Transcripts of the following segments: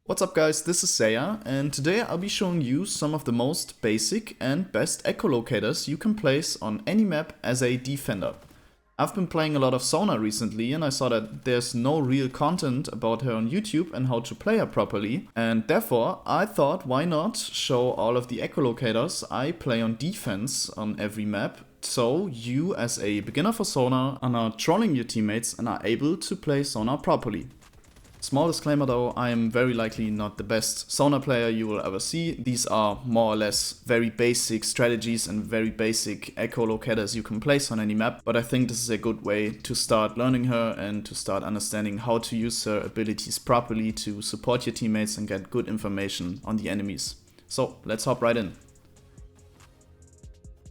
What's up guys, this is Xaya, and today I'll be showing you some of the most basic and best echolocators you can place on any map as a defender. I've been playing a lot of Sonar recently and I saw that there's no real content about her on YouTube and how to play her properly, and therefore I thought why not show all of the echolocators I play on defense on every map, so you as a beginner for Sonar are not trolling your teammates and are able to play Sonar properly. Small disclaimer though, I am very likely not the best Sonar player you will ever see. These are more or less very basic strategies and very basic echolocators you can place on any map, but I think this is a good way to start learning her and to start understanding how to use her abilities properly to support your teammates and get good information on the enemies. So let's hop right in.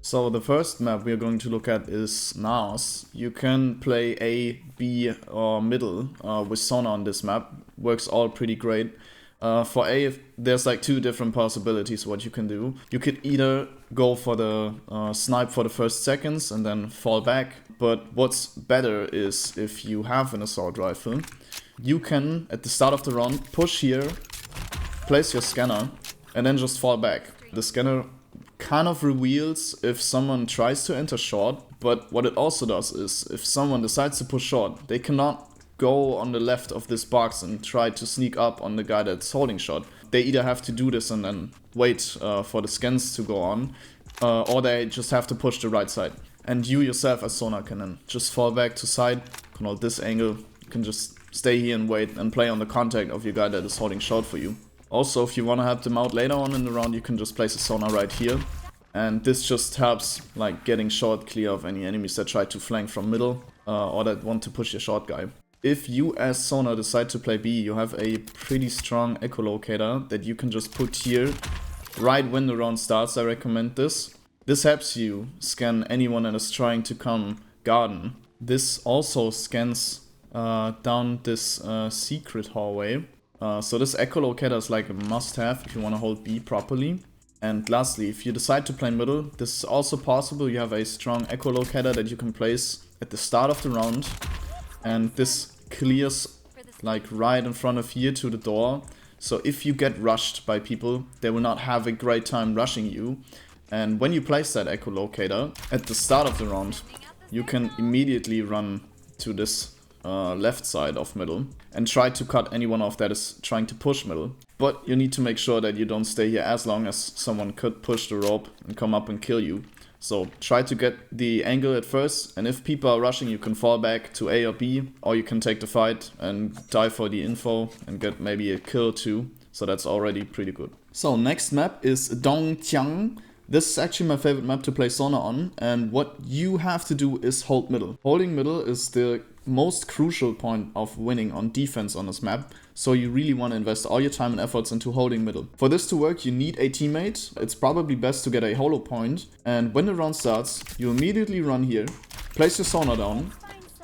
So the first map we're going to look at is Naos. You can play A, B or middle with Sonar on this map. Works all pretty great. For A, there's like two different possibilities what you can do. You could either go for the snipe for the first seconds and then fall back. But what's better is if you have an assault rifle, you can at the start of the round push here, place your scanner and then just fall back. The scanner kind of reveals if someone tries to enter short, but what it also does is if someone decides to push short, they cannot go on the left of this box and try to sneak up on the guy that's holding short. They either have to do this and then wait for the scans to go on, or they just have to push the right side. And you yourself as Sonar can then just fall back to side, can hold this angle, you can just stay here and wait and play on the contact of your guy that is holding short for you. Also, if you want to help them out later on in the round, you can just place a Sonar right here. And this just helps like getting short clear of any enemies that try to flank from middle or that want to push your short guy. If you as Sonar decide to play B, you have a pretty strong echolocator that you can just put here right when the round starts. I recommend this. This helps you scan anyone that is trying to come garden. This also scans down this secret hallway. So this echolocator is like a must-have if you want to hold B properly. And lastly, if you decide to play middle, this is also possible. You have a strong echolocator that you can place at the start of the round. And this clears like right in front of here to the door. So if you get rushed by people, they will not have a great time rushing you. And when you place that echolocator at the start of the round, you can immediately run to this left side of middle and try to cut anyone off that is trying to push middle. But you need to make sure that you don't stay here as long as someone could push the rope and come up and kill you. So try to get the angle at first, and if people are rushing, you can fall back to A or B, or you can take the fight and die for the info and get maybe a kill too. So that's already pretty good. So next map is Dongtian. This is actually my favorite map to play Sonar on, and what you have to do is hold middle. Holding middle is the most crucial point of winning on defense on this map, so you really want to invest all your time and efforts into holding middle. For this to work, you need a teammate. It's probably best to get a hollow point, and when the round starts, you immediately run here, place your Sonar down,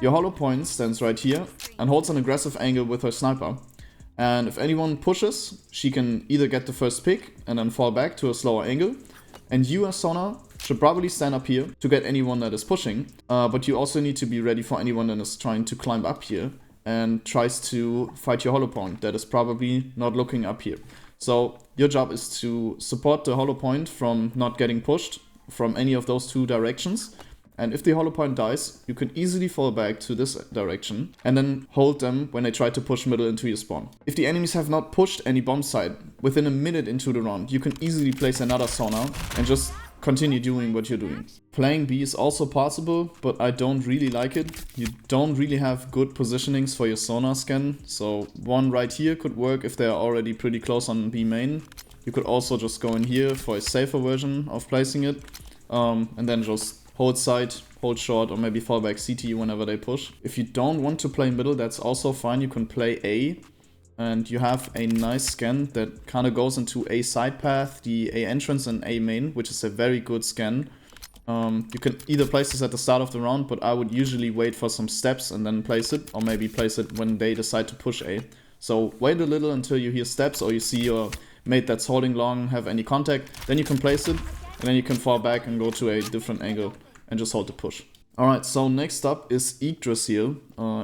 your hollow point stands right here, and holds an aggressive angle with her sniper. And if anyone pushes, she can either get the first pick and then fall back to a slower angle, and you as Sonar should probably stand up here to get anyone that is pushing, but you also need to be ready for anyone that is trying to climb up here and tries to fight your hollow point that is probably not looking up here. So your job is to support the hollow point from not getting pushed from any of those two directions. And if the hollow point dies, you can easily fall back to this direction and then hold them when they try to push middle into your spawn. If the enemies have not pushed any bomb site within a minute into the round, you can easily place another Sonar and just continue doing what you're doing. Playing B is also possible, but I don't really like it. You don't really have good positionings for your Sonar scan, so one right here could work if they're already pretty close on B main. You could also just go in here for a safer version of placing it, and then just hold side, hold short, or maybe fall back CT whenever they push. If you don't want to play middle, that's also fine. You can play A, and you have a nice scan that kind of goes into A side path, the A entrance and A main, which is a very good scan. You can either place this at the start of the round, but I would usually wait for some steps and then place it, or maybe place it when they decide to push A. So wait a little until you hear steps or you see your mate that's holding long have any contact, then you can place it, and then you can fall back and go to a different angle and just hold the push. Alright, so next up is Yggdrasil.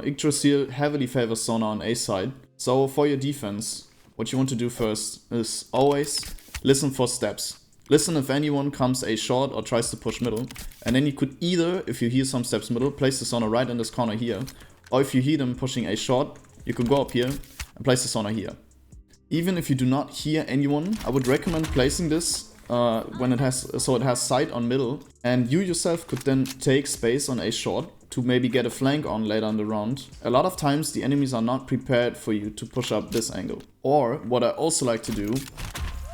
Yggdrasil heavily favors Sonar on A side. So for your defense, what you want to do first is always listen for steps. Listen if anyone comes A short or tries to push middle. And then you could either, if you hear some steps middle, place the Sonar right in this corner here. Or if you hear them pushing A short, you can go up here and place the Sonar here. Even if you do not hear anyone, I would recommend placing this when it has sight on middle. And you yourself could then take space on A short to maybe get a flank on later in the round. A lot of times the enemies are not prepared for you to push up this angle. Or what I also like to do,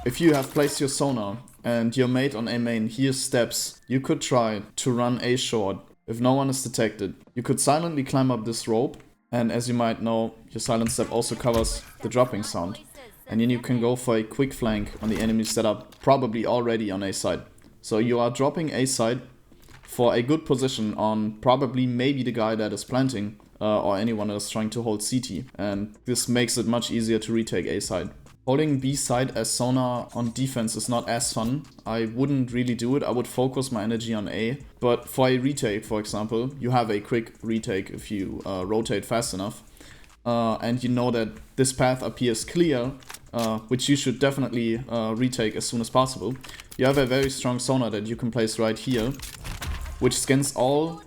if you have placed your Sonar and your mate on A main hears steps, you could try to run A short. If no one is detected, you could silently climb up this rope, and as you might know, your silent step also covers the dropping sound. And then you can go for a quick flank on the enemies that are probably already on A side. So you are dropping A side for a good position on probably maybe the guy that is planting or anyone that is trying to hold CT. And this makes it much easier to retake A side. Holding B side as Sonar on defense is not as fun. I wouldn't really do it. I would focus my energy on A. But for a retake, for example, you have a quick retake if you rotate fast enough. And you know that this path appears clear, which you should definitely retake as soon as possible. You have a very strong Sonar that you can place right here, which scans all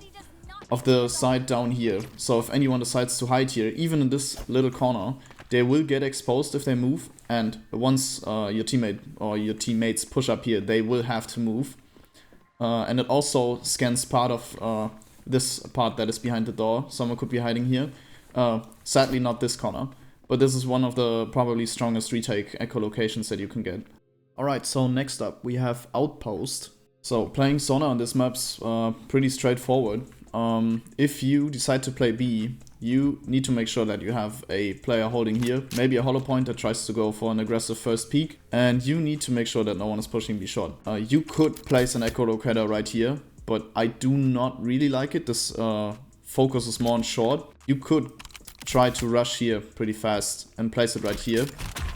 of the side down here. So if anyone decides to hide here, even in this little corner, they will get exposed if they move. And once your teammate or your teammates push up here, they will have to move. And it also scans part of this part that is behind the door. Someone could be hiding here. Sadly not this corner, but this is one of the probably strongest retake echolocations that you can get. Alright, so next up we have Outpost. So playing Sonar on this map's pretty straightforward. If you decide to play B, you need to make sure that you have a player holding here, maybe a hollow point that tries to go for an aggressive first peek, and you need to make sure that no one is pushing B short. You could place an echolocator right here, but I do not really like it. This focuses more on short. You could try to rush here pretty fast and place it right here,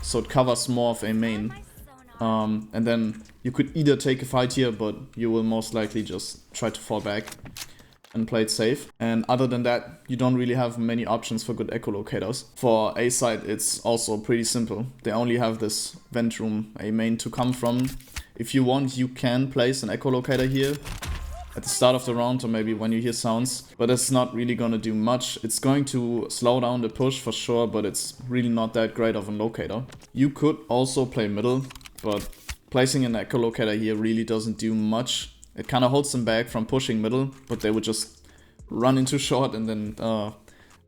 so it covers more of a main. And then you could either take a fight here, but you will most likely just try to fall back and play it safe. And other than that, you don't really have many options for good echolocators. For A side, it's also pretty simple. They only have this vent room, a main to come from. If you want, you can place an echolocator here at the start of the round or maybe when you hear sounds, but it's not really gonna do much. It's going to slow down the push for sure, but it's really not that great of a locator. You could also play middle, but placing an echolocator here really doesn't do much. It kind of holds them back from pushing middle, but they would just run into short and then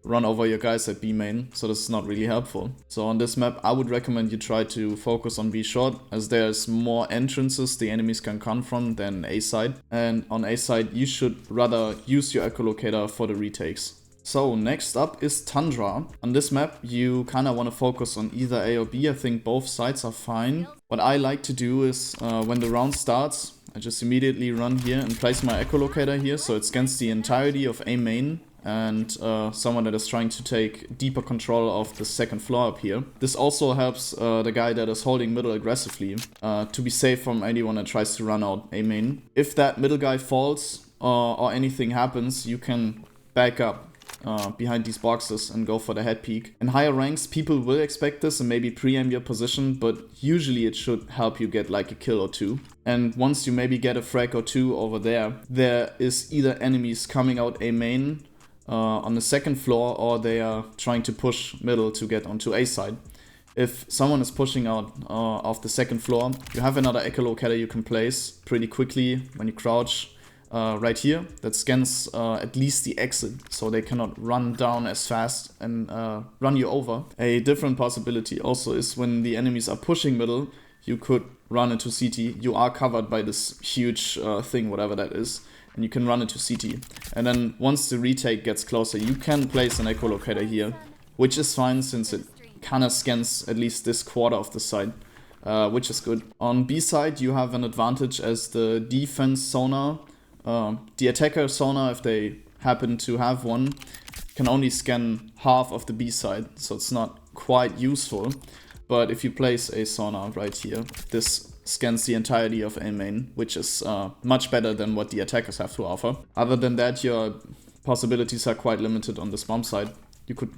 run over your guys at B main, so this is not really helpful. So on this map, I would recommend you try to focus on B short, as there's more entrances the enemies can come from than A side. And on A side, you should rather use your echolocator for the retakes. So next up is Tundra. On this map, you kind of want to focus on either A or B. I think both sides are fine. What I like to do is when the round starts, I just immediately run here and place my echolocator here, so it scans the entirety of A main and someone that is trying to take deeper control of the second floor up here. This also helps the guy that is holding middle aggressively to be safe from anyone that tries to run out A main. If that middle guy falls or anything happens, you can back up behind these boxes and go for the head peek. In higher ranks, people will expect this and maybe pre-aim your position, but usually it should help you get like a kill or two. And once you maybe get a frag or two over there, there is either enemies coming out A main on the second floor, or they are trying to push middle to get onto A side. If someone is pushing out off the second floor, you have another echolocator you can place pretty quickly when you crouch. Right here, that scans at least the exit, so they cannot run down as fast and run you over. A different possibility also is when the enemies are pushing middle, you could run into CT. You are covered by this huge thing, whatever that is, and you can run into CT. And then once the retake gets closer, you can place an echolocator here, which is fine since it kind of scans at least this quarter of the side, which is good. On B side, you have an advantage as the defense Sonar. The attacker Sonar, if they happen to have one, can only scan half of the B side, so it's not quite useful. But if you place a Sonar right here, this scans the entirety of A main, which is much better than what the attackers have to offer. Other than that, your possibilities are quite limited on this bomb side. You could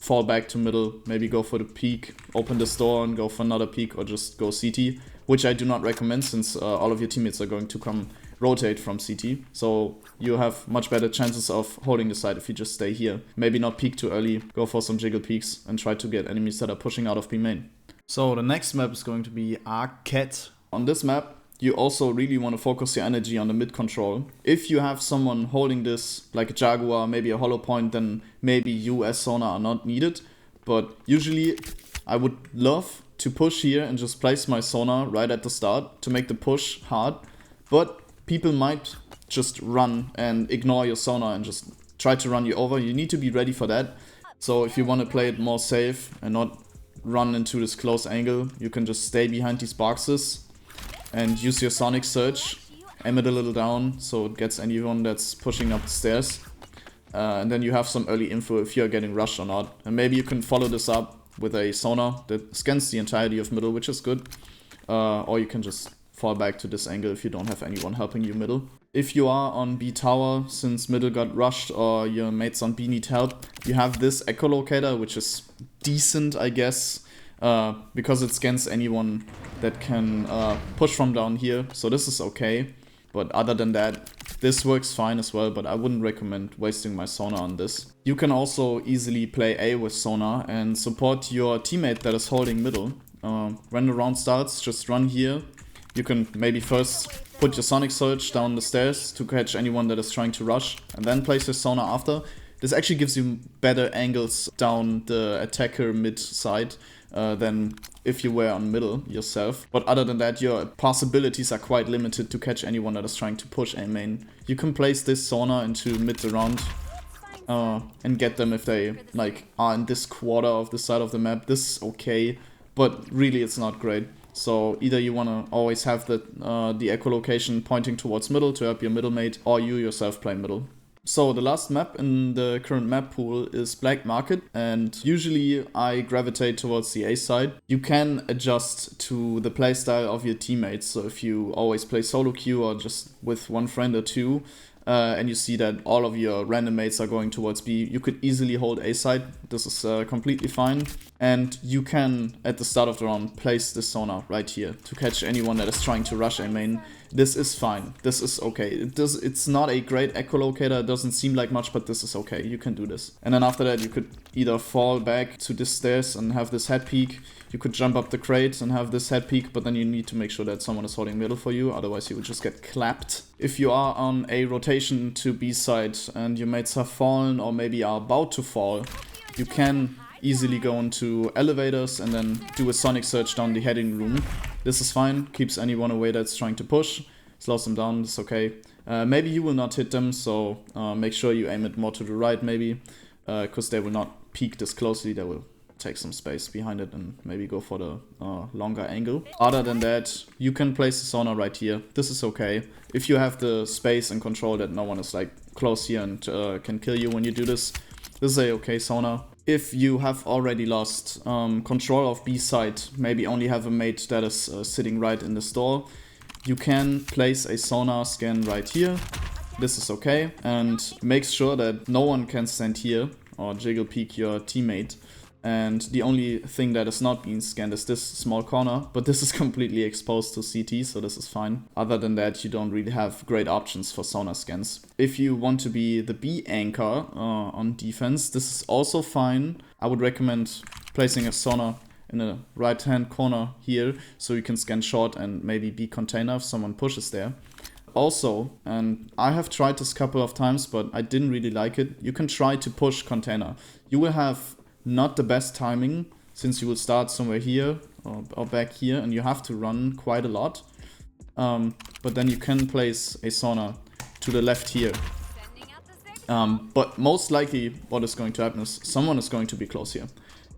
fall back to middle, maybe go for the peek, open this door and go for another peek, or just go CT, which I do not recommend since all of your teammates are going to come rotate from CT. So you have much better chances of holding the side if you just stay here. Maybe not peek too early, go for some jiggle peeks and try to get enemies that are pushing out of B main. So the next map is going to be Akhet. On this map, you also really want to focus your energy on the mid control. If you have someone holding this, like a Jaguar, maybe a hollow point, then maybe you as Sonar are not needed. But usually I would love to push here and just place my Sonar right at the start to make the push hard. But people might just run and ignore your Sonar and just try to run you over. You need to be ready for that. So if you want to play it more safe and not run into this close angle, you can just stay behind these boxes and use your Sonic Surge, aim it a little down so it gets anyone that's pushing up the stairs. And then you have some early info if you're getting rushed or not. And maybe you can follow this up with a Sonar that scans the entirety of middle, which is good. Or you can just fall back to this angle if you don't have anyone helping you middle. If you are on B tower, since middle got rushed or your mates on B need help, you have this Echolocator, which is decent, I guess. Because it scans anyone that can push from down here, so this is okay. But other than that, this works fine as well, but I wouldn't recommend wasting my Sonar on this. You can also easily play A with Sonar and support your teammate that is holding middle. When the round starts, just run here. You can maybe first put your Sonic Surge down the stairs to catch anyone that is trying to rush, and then place your Sonar after. This actually gives you better angles down the attacker mid side than if you were on middle yourself. But other than that, your possibilities are quite limited to catch anyone that is trying to push A main. You can place this Sonar into mid the round and get them if they like are in this quarter of the side of the map. This is okay, but really it's not great. So either you want to always have the echolocation pointing towards middle to help your middle mate, or you yourself play middle. So the last map in the current map pool is Blackmarket, and usually I gravitate towards the A side. You can adjust to the playstyle of your teammates, so if you always play solo queue or just with one friend or two, and you see that all of your random mates are going towards B, you could easily hold A side. This is completely fine. And you can, at the start of the round, place this Sonar right here to catch anyone that is trying to rush A main. This is fine. This is okay. It's not a great echolocator. It doesn't seem like much, but this is okay. You can do this. And then after that, you could either fall back to this stairs and have this head peek. You could jump up the crate and have this head peek, but then you need to make sure that someone is holding middle for you. Otherwise, you would just get clapped. If you are on a rotation to B side and your mates have fallen or maybe are about to fall, you can easily go into elevators and then do a Sonic Surge down the heading room. This is fine, keeps anyone away that's trying to push, slows them down, it's okay. Maybe you will not hit them, so make sure you aim it more to the right maybe, because they will not peek this closely, they will take some space behind it and maybe go for the longer angle. Other than that, you can place the Sonar right here, this is okay. If you have the space and control that no one is like close here and can kill you when you do this, this is a okay Sonar. If you have already lost control of B side, maybe only have a mate that is sitting right in the store, you can place a Sonar scan right here. This is okay, and make sure that no one can stand here or jiggle peek your teammate. And the only thing that is not being scanned is this small corner, but this is completely exposed to CT, so this is fine. Other than that, you don't really have great options for Sonar scans. If you want to be the B anchor on defense, this is also fine. I would recommend placing a Sonar in the right hand corner here, so you can scan short and maybe be container if someone pushes there. Also, and I have tried this a couple of times, but I didn't really like it, you can try to push container. You will have not the best timing, since you will start somewhere here or back here, and you have to run quite a lot. But then you can place a Sonar to the left here. But most likely what is going to happen is someone is going to be close here.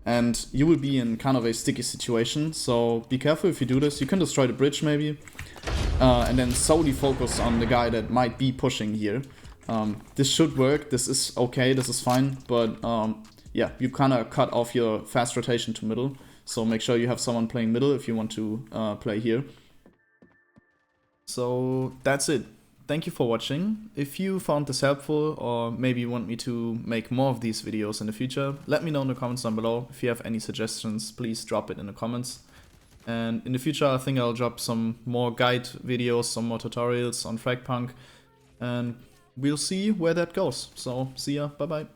And you will be in kind of a sticky situation, so be careful if you do this. You can destroy the bridge maybe, and then solely focus on the guy that might be pushing here. This should work, this is okay, this is fine, but yeah, you kind of cut off your fast rotation to middle, so make sure you have someone playing middle if you want to play here. So that's it. thank you for watching. If you found this helpful, or maybe you want me to make more of these videos in the future, let me know in the comments down below. If you have any suggestions, please drop it in the comments. And in the future, I think I'll drop some more guide videos, some more tutorials on Fragpunk, and we'll see where that goes. So, see ya, bye bye.